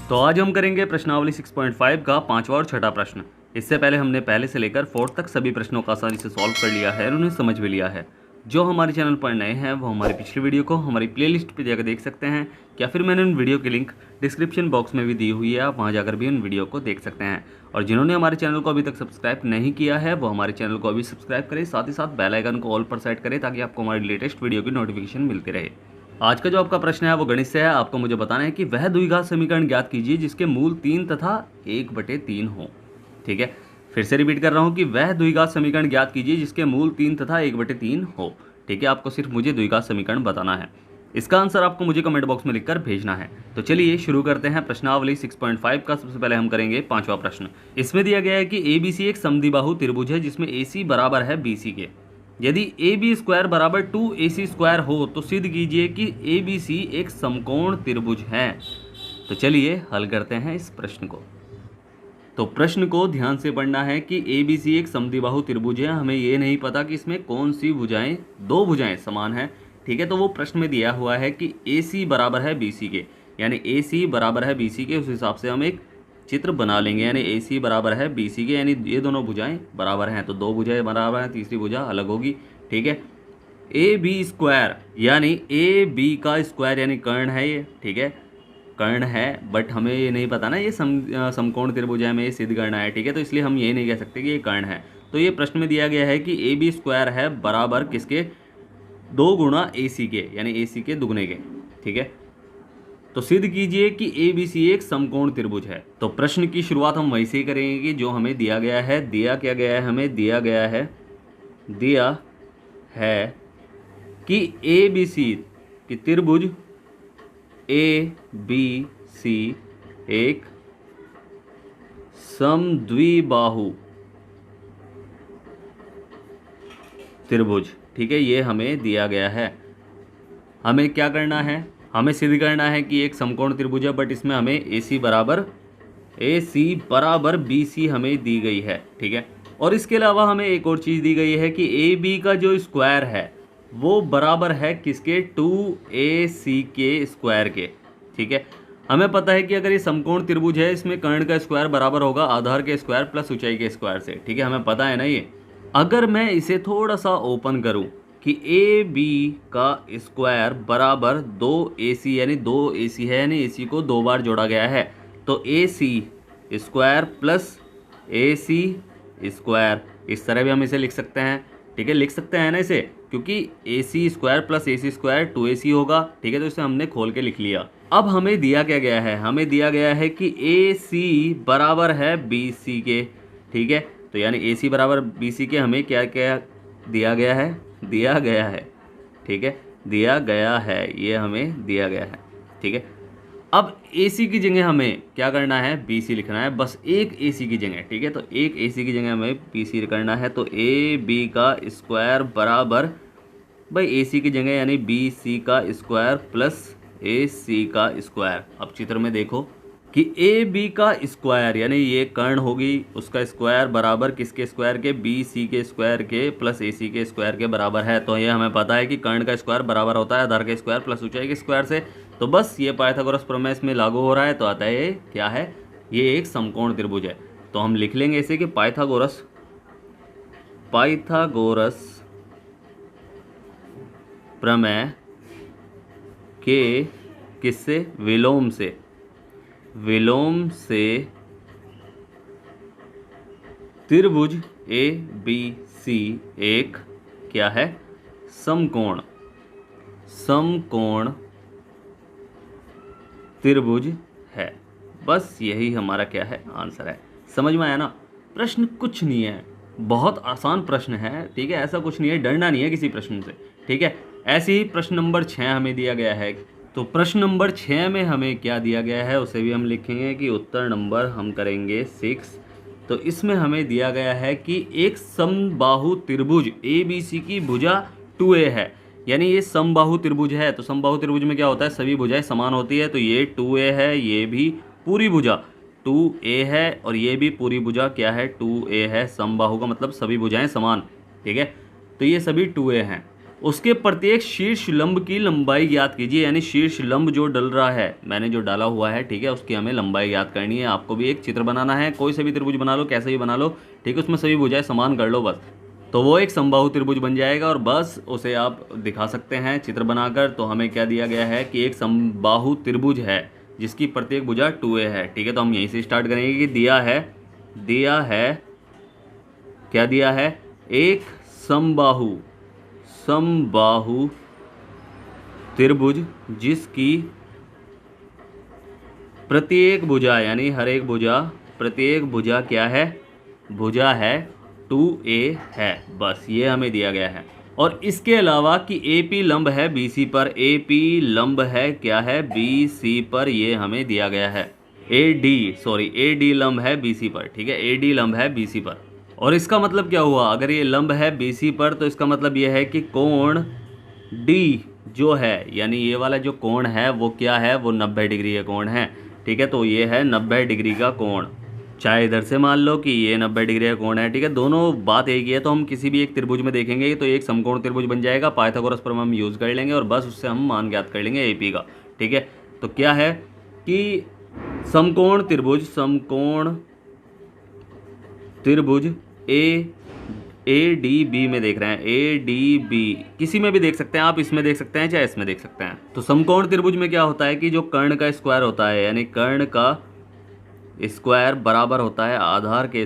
तो आज हम करेंगे प्रश्नावली 6.5 का पांचवा और छठा प्रश्न। इससे पहले हमने पहले से लेकर फोर्थ तक सभी प्रश्नों को आसानी से सॉल्व कर लिया है और उन्हें समझ भी लिया है। जो हमारे चैनल पर नए हैं वो हमारी पिछली वीडियो को हमारी प्लेलिस्ट पर जाकर देख सकते हैं, या फिर मैंने उन वीडियो की लिंक डिस्क्रिप्शन बॉक्स में भी दी हुई है, आप वहाँ जाकर भी उन वीडियो को देख सकते हैं। और जिन्होंने हमारे चैनल को अभी तक सब्सक्राइब नहीं किया है वो हमारे चैनल को अभी सब्सक्राइब करें, साथ ही साथ बेल आइकन को ऑल पर सेट करें ताकि आपको हमारी लेटेस्ट वीडियो की नोटिफिकेशन मिलती रहे। आज का जो आपका प्रश्न है वो गणित से है। आपको मुझे बताना है कि वह द्विघात समीकरण ज्ञात कीजिए जिसके मूल 3 तथा 1/3 हो। ठीक है, फिर से रिपीट कर रहा हूँ कि वह द्विघात समीकरण ज्ञात कीजिए जिसके मूल 3 तथा 1/3 हो। ठीक है, आपको सिर्फ मुझे द्विघात समीकरण बताना है। इसका आंसर आपको मुझे कमेंट बॉक्स में लिखकर भेजना है। तो चलिए शुरू करते हैं प्रश्नावली 6.5 का। सबसे पहले हम करेंगे पांचवा प्रश्न। इसमें दिया गया है कि ABC एक समद्विबाहु त्रिभुज है जिसमें AC बराबर है BC के। यदि AB स्क्वायर बराबर 2AC स्क्वायर हो तो सिद्ध कीजिए कि ABC एक समकोण त्रिभुज है। तो चलिए हल करते हैं इस प्रश्न को। तो प्रश्न को ध्यान से पढ़ना है कि ABC एक समद्विबाहु त्रिभुज है। हमें ये नहीं पता कि इसमें कौन सी भुजाएं, दो भुजाएं समान हैं। ठीक है, तो वो प्रश्न में दिया हुआ है कि AC बराबर है BC के, यानी AC बराबर है BC के। उस हिसाब से हम एक चित्र बना लेंगे, यानी AC बराबर है BC के, यानी ये दोनों भुजाएं बराबर हैं। तो दो भुजाएं बराबर हैं, तीसरी भुजा अलग होगी। ठीक है, AB स्क्वायर यानी AB का स्क्वायर यानी कर्ण है ये। ठीक है, कर्ण है, बट हमें ये नहीं पता ना ये समकोण त्रिभुज है, हमें ये सिद्ध करना है। ठीक है, तो इसलिए हम ये नहीं कह सकते कि ये कर्ण है। तो ये प्रश्न में दिया गया है कि AB स्क्वायर है बराबर किसके, 2 गुणा AC के, यानी AC के दुगने के। ठीक है, तो सिद्ध कीजिए कि ABC एक समकोण त्रिभुज है। तो प्रश्न की शुरुआत हम वहीं से ही करेंगे कि जो हमें दिया गया है। दिया क्या गया है, हमें दिया है कि ABC की त्रिभुज ABC एक समद्विबाहु त्रिभुज। ठीक है, ये हमें दिया गया है। हमें क्या करना है, हमें सिद्ध करना है कि एक समकोण त्रिभुज है, बट इसमें हमें AC बराबर BC हमें दी गई है। ठीक है, और इसके अलावा हमें एक और चीज़ दी गई है कि AB का जो स्क्वायर है वो बराबर है किसके, 2AC के स्क्वायर के। ठीक है, हमें पता है कि अगर ये समकोण त्रिभुज है इसमें कर्ण का स्क्वायर बराबर होगा आधार के स्क्वायर प्लस ऊंचाई के स्क्वायर से। ठीक है, हमें पता है ना ये। अगर मैं इसे थोड़ा सा ओपन करूं कि AB का स्क्वायर बराबर 2AC, यानी 2AC है, यानी AC को 2 बार जोड़ा गया है, तो AC square plus AC square, इस तरह भी हम इसे लिख सकते हैं। ठीक है, लिख सकते हैं ना इसे, क्योंकि AC square plus AC square 2AC होगा। ठीक है, तो इसे हमने खोल के लिख लिया। अब हमें दिया क्या गया है, हमें दिया गया है कि AC बराबर है BC के। ठीक है, तो यानी AC बराबर BC के हमें क्या क्या दिया गया है, ठीक है, दिया गया है, ये हमें दिया गया है। ठीक है, अब AC की जगह हमें क्या करना है, BC लिखना है, बस एक AC की जगह। ठीक है, तो एक AC की जगह हमें BC करना है। तो AB का स्क्वायर बराबर भाई AC की जगह यानी BC का स्क्वायर प्लस AC का स्क्वायर। अब चित्र में देखो कि AB का स्क्वायर यानी ये कर्ण होगी, उसका स्क्वायर बराबर किसके स्क्वायर के, BC के स्क्वायर के प्लस AC के स्क्वायर के बराबर है। तो ये हमें पता है कि कर्ण का स्क्वायर बराबर होता है आधार के स्क्वायर प्लस ऊंचाई के स्क्वायर से। तो बस ये पाइथागोरस प्रमेय इसमें लागू हो रहा है। तो आता है ये क्या है, ये एक समकोण त्रिभुज है। तो हम लिख लेंगे इसे कि पाइथागोरस प्रमेय के किससे, विलोम से त्रिभुज ABC एक क्या है, समकोण त्रिभुज है। बस यही हमारा क्या है, आंसर है। समझ में आया ना। प्रश्न कुछ नहीं है, बहुत आसान प्रश्न है। ठीक है, ऐसा कुछ नहीं है, डरना नहीं है किसी प्रश्न से। ठीक है, ऐसे ही प्रश्न नंबर 6 हमें दिया गया है। तो प्रश्न नंबर 6 में हमें क्या दिया गया है उसे भी हम लिखेंगे कि उत्तर नंबर हम करेंगे 6। तो इसमें हमें दिया गया है कि एक समबाहु त्रिभुज ABC की भुजा 2A है, यानी ये समबाहु त्रिभुज है। तो समबाहु त्रिभुज में क्या होता है, सभी भुजाएं समान होती है। तो ये 2A है, ये भी पूरी भुजा 2A है, और ये भी पूरी भुजा क्या है, 2A है। समबाहु का मतलब सभी भुजाएं समान। ठीक है, तो ये सभी 2A हैं। उसके प्रत्येक शीर्ष लंब की लंबाई ज्ञात कीजिए। यानी शीर्ष लंब जो डल रहा है, मैंने जो डाला हुआ है, ठीक है, उसकी हमें लंबाई ज्ञात करनी है। आपको भी एक चित्र बनाना है, कोई से भी त्रिभुज बना लो, कैसे भी बना लो, ठीक है, उसमें सभी भुजाएं समान कर लो बस, तो वो एक समबाहु त्रिभुज बन जाएगा और बस उसे आप दिखा सकते हैं चित्र बनाकर। तो हमें क्या दिया गया है कि एक समबाहु त्रिभुज है जिसकी प्रत्येक भुजा 2a है, ठीक है। तो हम यहीं से स्टार्ट करेंगे कि दिया है क्या दिया है, एक समबाहु त्रिभुज जिसकी प्रत्येक भुजा, यानी हर एक भुजा, प्रत्येक भुजा क्या है, भुजा है 2a है, बस ये हमें दिया गया है। और इसके अलावा कि AP लंब है BC पर, AP लंब है क्या है BC पर, ये हमें दिया गया है। AD लंब है BC पर, ठीक है, AD लंब है BC पर। और इसका मतलब क्या हुआ, अगर ये लंब है BC पर तो इसका मतलब ये है कि कोण D जो है, यानी ये वाला जो कोण है वो क्या है, वो 90 डिग्री का कोण है, ठीक है। तो ये है 90 डिग्री का कोण, चाहे इधर से मान लो कि ये 90 डिग्री का कोण है, ठीक है, दोनों बात एक ही है। तो हम किसी भी एक त्रिभुज में देखेंगे तो एक समकोण त्रिभुज बन जाएगा, पाइथागोरस प्रमेय हम यूज़ कर लेंगे और बस उससे हम मान ज्ञात कर लेंगे AP का, ठीक है। तो क्या है कि समकोण त्रिभुज ADB में देख रहे हैं, ADB किसी में भी देख सकते हैं आप, इसमें देख सकते हैं चाहे इसमें देख सकते हैं। तो समकोण त्रिभुज में क्या होता है कि जो कर्ण का स्क्वायर होता है, यानी कर्ण का स्क्वायर बराबर होता है आधार का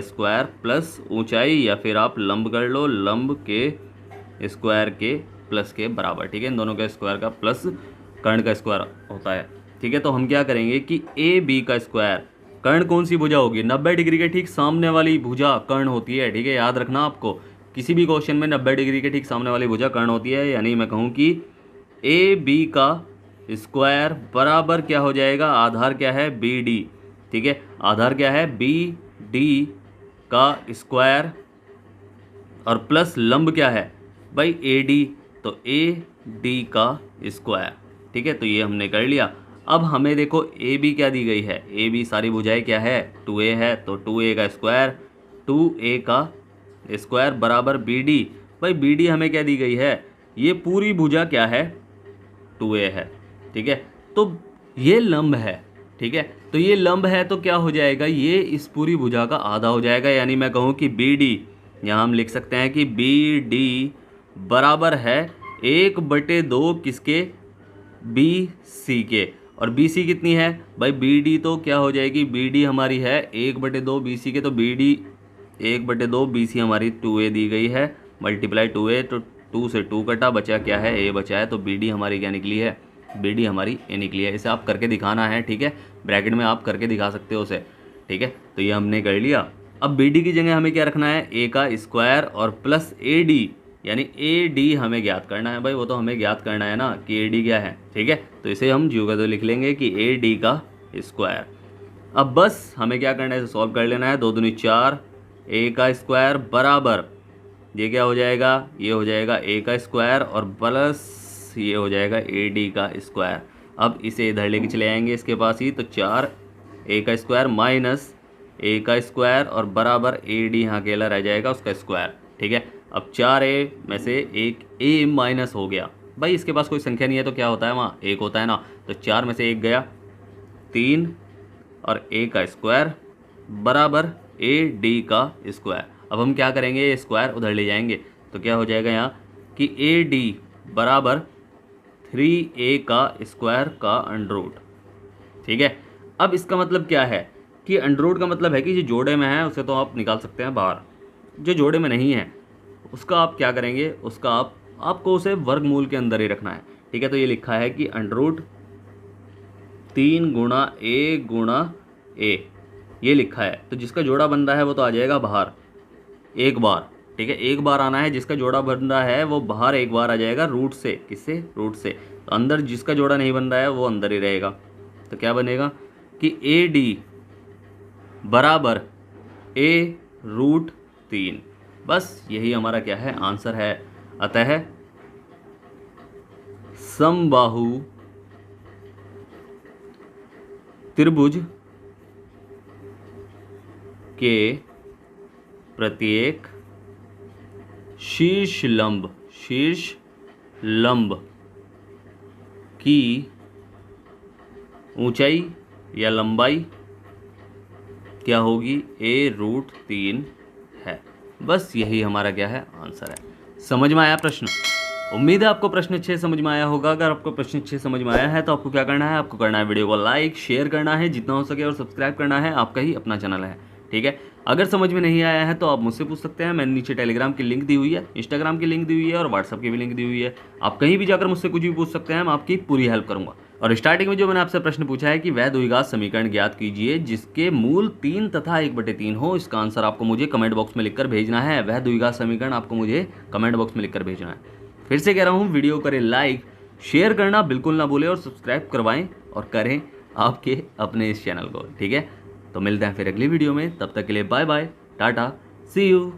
स्क्वायर प्लस ऊंचाई, या फिर आप लंब कर लो, लंब के स्क्वायर के प्लस के बराबर, ठीक है। इन दोनों के स्क्वायर का प्लस कर्ण का स्क्वायर होता है, ठीक है। तो हम क्या करेंगे कि AB का स्क्वायर, कर्ण कौन सी भुजा होगी, 90 डिग्री के ठीक सामने वाली भुजा कर्ण होती है, ठीक है, याद रखना आपको, किसी भी क्वेश्चन में 90 डिग्री के ठीक सामने वाली भुजा कर्ण होती है। यानी मैं कहूँ कि AB का स्क्वायर बराबर क्या हो जाएगा, आधार क्या है BD, ठीक है, आधार क्या है BD का स्क्वायर और प्लस लंब क्या है भाई AD, तो AD का स्क्वायर, ठीक है। तो ये हमने कर लिया। अब हमें देखो AB क्या दी गई है, AB सारी भुजाएं क्या है 2a है, तो 2a का स्क्वायर बराबर BD, भाई BD हमें क्या दी गई है, ये पूरी भुजा क्या है 2a है, ठीक है। तो ये लंब है, ठीक है, तो ये लंब है तो क्या हो जाएगा, ये इस पूरी भुजा का आधा हो जाएगा। यानी मैं कहूँ कि BD, यहाँ हम लिख सकते हैं कि BD बराबर है 1/2 किसके, BC के। और BC कितनी है भाई, BD तो क्या हो जाएगी, BD हमारी है 1/2 BC के, तो BD 1/2 BC हमारी 2a दी गई है, मल्टीप्लाई 2a, तो 2 से 2 कटा, बचा क्या है a बचा है, तो BD हमारी क्या निकली है, BD हमारी a निकली है। इसे आप करके दिखाना है, ठीक है, ब्रैकेट में आप करके दिखा सकते हो उसे, ठीक है। तो ये हमने कर लिया। अब BD की जगह हमें क्या रखना है, a का स्क्वायर और प्लस AD, यानी AD हमें ज्ञात करना है भाई, वो तो हमें ज्ञात करना है ना कि AD क्या है, ठीक है। तो इसे हम जीरो का तो लिख लेंगे कि AD का स्क्वायर। अब बस हमें क्या करना है, इसे सॉल्व कर लेना है, 2 दूनी 4, a का स्क्वायर बराबर, ये क्या हो जाएगा, ये हो जाएगा a का स्क्वायर और प्लस ये हो जाएगा AD का स्क्वायर। अब इसे इधर लेके चले आएंगे इसके पास ही, तो 4 a का स्क्वायर माइनस a का स्क्वायर और बराबर AD यहाँ अकेला रह जाएगा उसका स्क्वायर, ठीक है। अब 4a में से एक a माइनस हो गया, भाई इसके पास कोई संख्या नहीं है तो क्या होता है, वहाँ 1 होता है ना, तो 4 में से 1 गया, 3 और a का स्क्वायर बराबर AD का स्क्वायर। अब हम क्या करेंगे, ये स्क्वायर उधर ले जाएंगे, तो क्या हो जाएगा यहाँ कि AD बराबर 3a का स्क्वायर का अंडर, ठीक है। अब इसका मतलब क्या है कि अंडर का मतलब है कि जो जोड़े में है उसे तो आप निकाल सकते हैं बाहर, जो जोड़े में नहीं है उसका आप क्या करेंगे, उसका आपको उसे वर्गमूल के अंदर ही रखना है, ठीक है। तो ये लिखा है कि अंडर 3 गुणा a ये लिखा है, तो जिसका जोड़ा बन रहा है वो तो आ जाएगा बाहर एक बार, ठीक है, एक बार आना है, जिसका जोड़ा बन रहा है वो बाहर एक बार आ जाएगा रूट से, किससे, रूट से। तो अंदर जिसका जोड़ा नहीं बन रहा है वो अंदर ही रहेगा, तो क्या बनेगा कि AD बराबर a√3, बस यही हमारा क्या है, आंसर है। अतः समबाहु त्रिभुज के प्रत्येक शीर्ष लंब की ऊंचाई या लंबाई क्या होगी? a√3 है। बस यही हमारा क्या है? आंसर है। समझ में आया प्रश्न? उम्मीद है आपको प्रश्न अच्छे समझ में आया होगा। अगर आपको प्रश्न अच्छे समझ में आया है तो आपको क्या करना है? आपको करना है वीडियो को लाइक शेयर करना है जितना हो सके और सब्सक्राइब करना है। आपका ही अपना चैनल है, ठीक है। अगर समझ में नहीं आया है तो आप मुझसे पूछ सकते हैं। मैंने नीचे टेलीग्राम की लिंक दी हुई है, इंस्टाग्राम की लिंक दी हुई है और व्हाट्सअप की भी लिंक दी हुई है। आप कहीं भी जाकर मुझसे कुछ भी पूछ सकते हैं, मैं आपकी पूरी हेल्प करूंगा। और स्टार्टिंग में जो मैंने आपसे प्रश्न पूछा है कि वह द्विघात समीकरण ज्ञात कीजिए जिसके मूल 3 तथा 1/3 हो, इसका आंसर आपको मुझे कमेंट बॉक्स में लिखकर भेजना है। वह द्विघात समीकरण आपको मुझे कमेंट बॉक्स में लिखकर भेजना है। फिर से कह रहा हूँ, वीडियो करें लाइक, शेयर करना बिल्कुल ना भूलें और सब्सक्राइब करवाएं और करें आपके अपने इस चैनल को, ठीक है। तो मिलते हैं फिर अगली वीडियो में, तब तक के लिए bye bye, tata, see you.